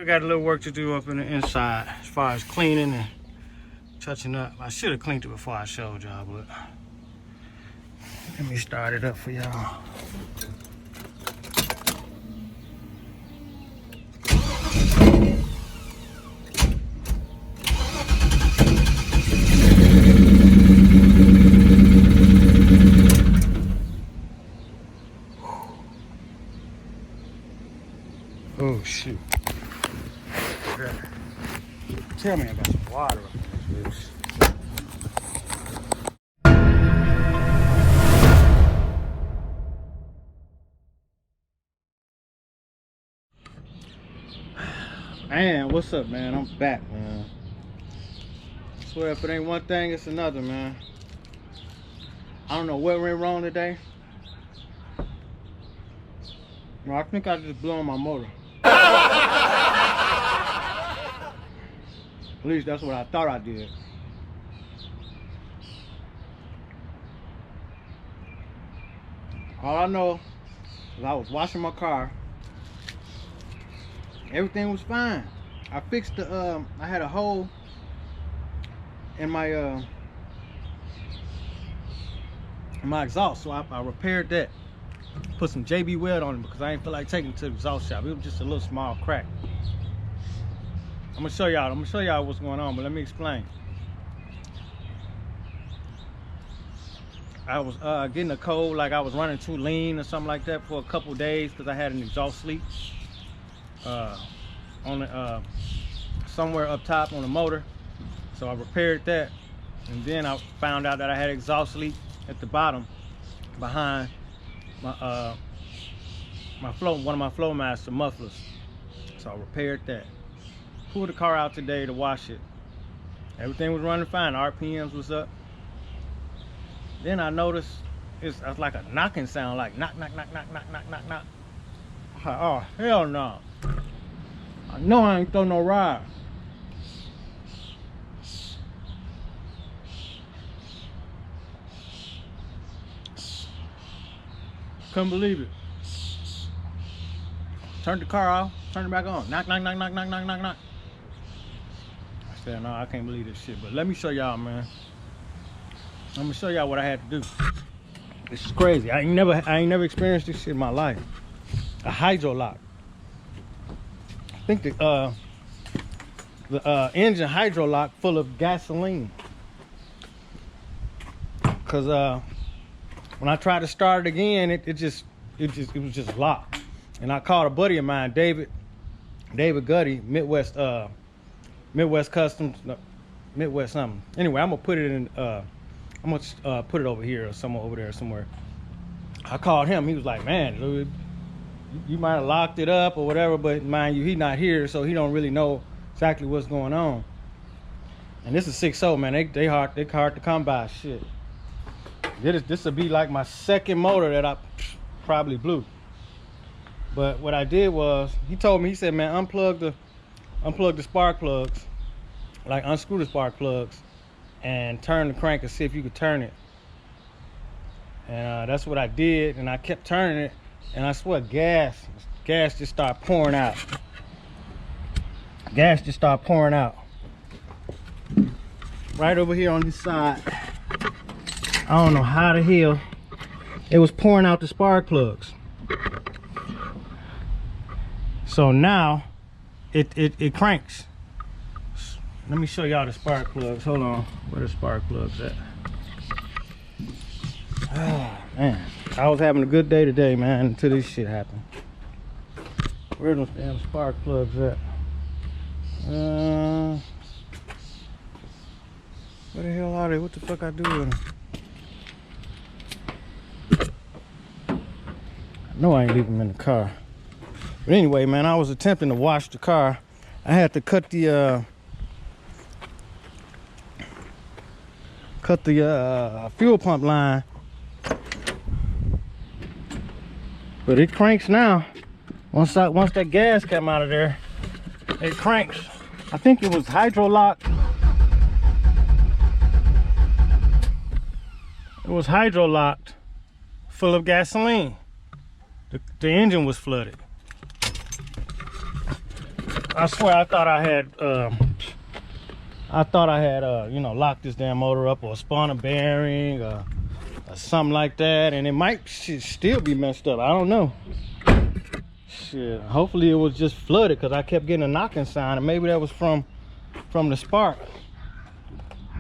We got a little work to do up in the inside as far as cleaning and touching up. I should have cleaned it before I showed y'all, but let me start it up for y'all. Oh shoot. Tell me I got some water up in this bitch. Man, what's up, man? I'm back, man. I swear if it ain't one thing, it's another, man. I don't know what went wrong today. No, I think I just blew on my motor. At least that's what I thought I did. All I know is I was washing my car. Everything was fine. I fixed the I had a hole in my exhaust, so I repaired that. Put some JB weld on it because I ain't feel like taking it to the exhaust shop. It was just a little small crack. I'm gonna show y'all what's going on, but let me explain. I was getting a cold, like I was running too lean or something like that for a couple days because I had an exhaust leak on the somewhere up top on the motor. So I repaired that, and then I found out that I had exhaust leak at the bottom behind my one of my Flowmaster mufflers. So I repaired that. Pulled the car out today to wash it. Everything was running fine. RPMs was up. Then I noticed it's like a knocking sound, like knock, knock, knock, knock, knock, knock, knock, knock. I'm like, oh hell no! I know I ain't throw no ride. Couldn't believe it. Turned the car off, turned it back on. Knock, knock, knock, knock, knock, knock, knock, knock. I said, no, I can't believe this shit. But let me show y'all, man. I'm gonna show y'all what I had to do. This is crazy. I ain't never experienced this shit in my life. A Hydrolock. I think the engine Hydrolock full of gasoline. Cause when I tried to start it again, it was just locked. And I called a buddy of mine, David Gutty, Midwest Customs, no, Midwest something. Anyway, I'm gonna put it in. I'm gonna put it over here or somewhere over there somewhere. I called him. He was like, "Man, dude, you might have locked it up or whatever, but mind you, he's not here, so he don't really know exactly what's going on." And this is 6.0, man. They hard to come by. Shit. This will be like my second motor that I probably blew. But what I did was, he told me, he said, man, unplug the spark plugs, like unscrew the spark plugs and turn the crank and see if you could turn it. And that's what I did, and I kept turning it, and I swear gas just started pouring out. Gas just started pouring out. Right over here on this side. I don't know how the hell it was pouring out the spark plugs. So now it cranks. Let me show y'all the spark plugs. Hold on, where the spark plugs at? Oh man, I was having a good day today, man, until this shit happened. Where those damn spark plugs at? Where the hell are they? What the fuck I do with them? I know I ain't leaving them in the car. But anyway, man, I was attempting to wash the car. I had to cut the fuel pump line, but it cranks now. Once that gas came out of there, it cranks. I think it was Hydrolock. It was Hydrolocked, full of gasoline. The engine was flooded. I swear I thought I had you know, locked this damn motor up, or spun a bearing, or something like that, and it might still be messed up. I don't know. Shit, hopefully it was just flooded, because I kept getting a knocking sound, and maybe that was from the spark.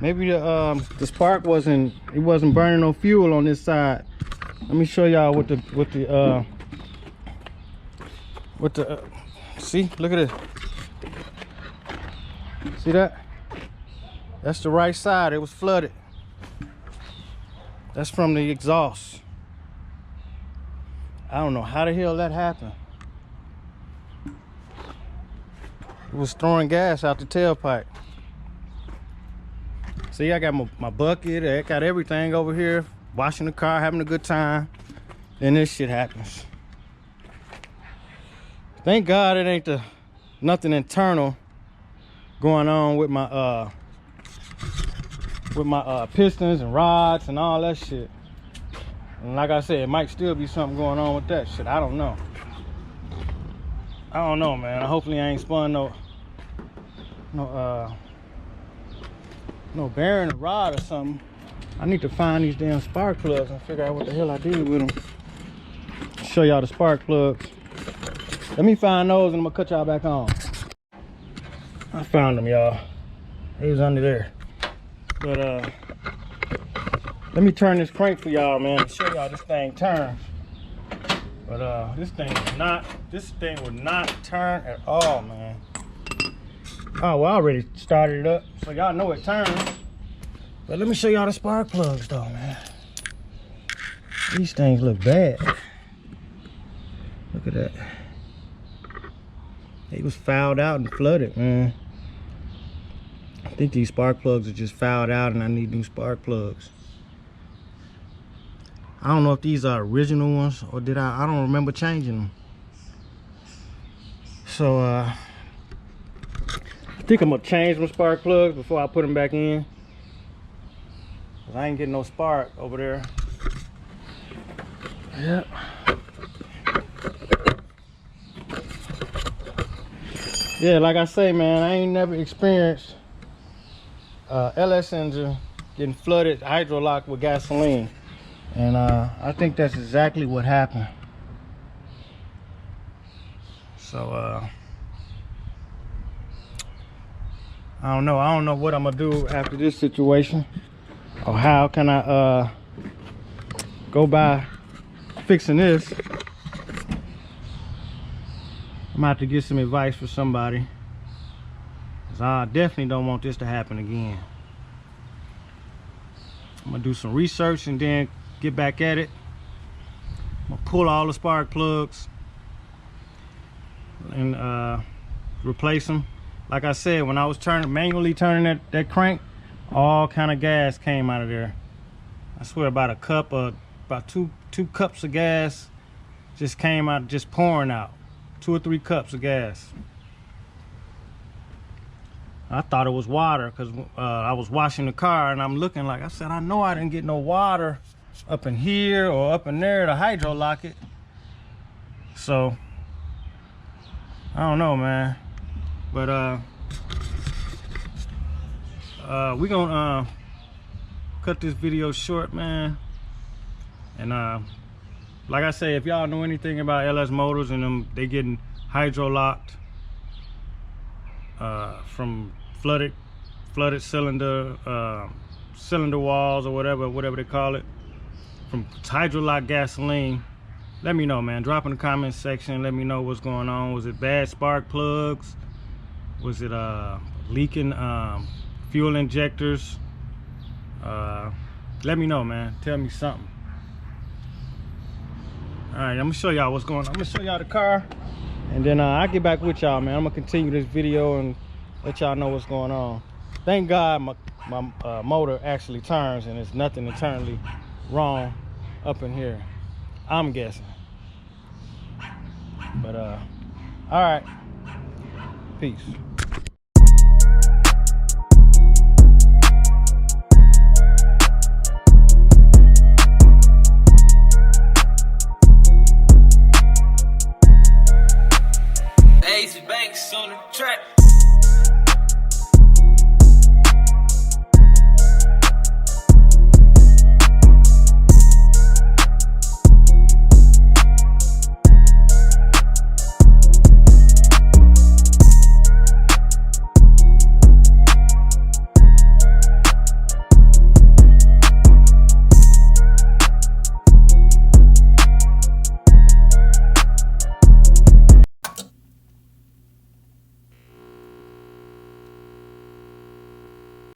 Maybe the spark wasn't burning no fuel on this side. Let me show y'all what the see, look at this. See that? That's the right side. It was flooded. That's from the exhaust. I don't know how the hell that happened. It was throwing gas out the tailpipe. See, I got my bucket. I got everything over here. Washing the car, having a good time. Then this shit happens. Thank God it ain't nothing internal going on with my pistons and rods and all that shit. And like I said, it might still be something going on with that shit. I don't know. I don't know, man. Hopefully I ain't spun no bearing or rod or something. I need to find these damn spark plugs and figure out what the hell I did with them. Show y'all the spark plugs. Let me find those and I'm gonna cut y'all back on. I found them, y'all. They was under there. But let me turn this crank for y'all, man, and show y'all this thing turns. But this thing would not turn at all, man. Oh, well, I already started it up, so y'all know it turns. But let me show y'all the spark plugs though, man. These things look bad. Look at that. They was fouled out and flooded, man. I think these spark plugs are just fouled out and I need new spark plugs. I don't know if these are original ones or I don't remember changing them. So I think I'm gonna change my spark plugs before I put them back in. Cause I ain't getting no spark over there. Yep. Yeah, like I say, man, I ain't never experienced LS engine getting flooded hydrolock with gasoline. And I think that's exactly what happened. So I don't know what I'm gonna do after this situation, or how can I go by fixing this. I'm gonna have to get some advice for somebody, because I definitely don't want this to happen again. I'm gonna do some research and then get back at it. I'm gonna pull all the spark plugs and replace them. Like I said, when I was manually turning that crank, all kind of gas came out of there. I swear about two cups of gas just came out, just pouring out. 2 or 3 cups of gas. I thought it was water because I was washing the car and I'm looking, like I said, I know I didn't get no water up in here or up in there to hydrolock it. So I don't know, man. But we gonna cut this video short, man. And like I say, if y'all know anything about LS motors and they getting hydrolocked from flooded cylinder walls or whatever they call it, from hydrolock gasoline, let me know, man. Drop in the comment section. Let me know what's going on. Was it bad spark plugs? Was it leaking fuel injectors? Let me know, man. Tell me something. All right, I'm gonna show y'all what's going on. I'm gonna show y'all the car, and then I'll get back with y'all, man. I'm gonna continue this video and let y'all know what's going on. Thank God my motor actually turns and there's nothing internally wrong up in here, I'm guessing. But all right, peace. Banks. Ice on the track.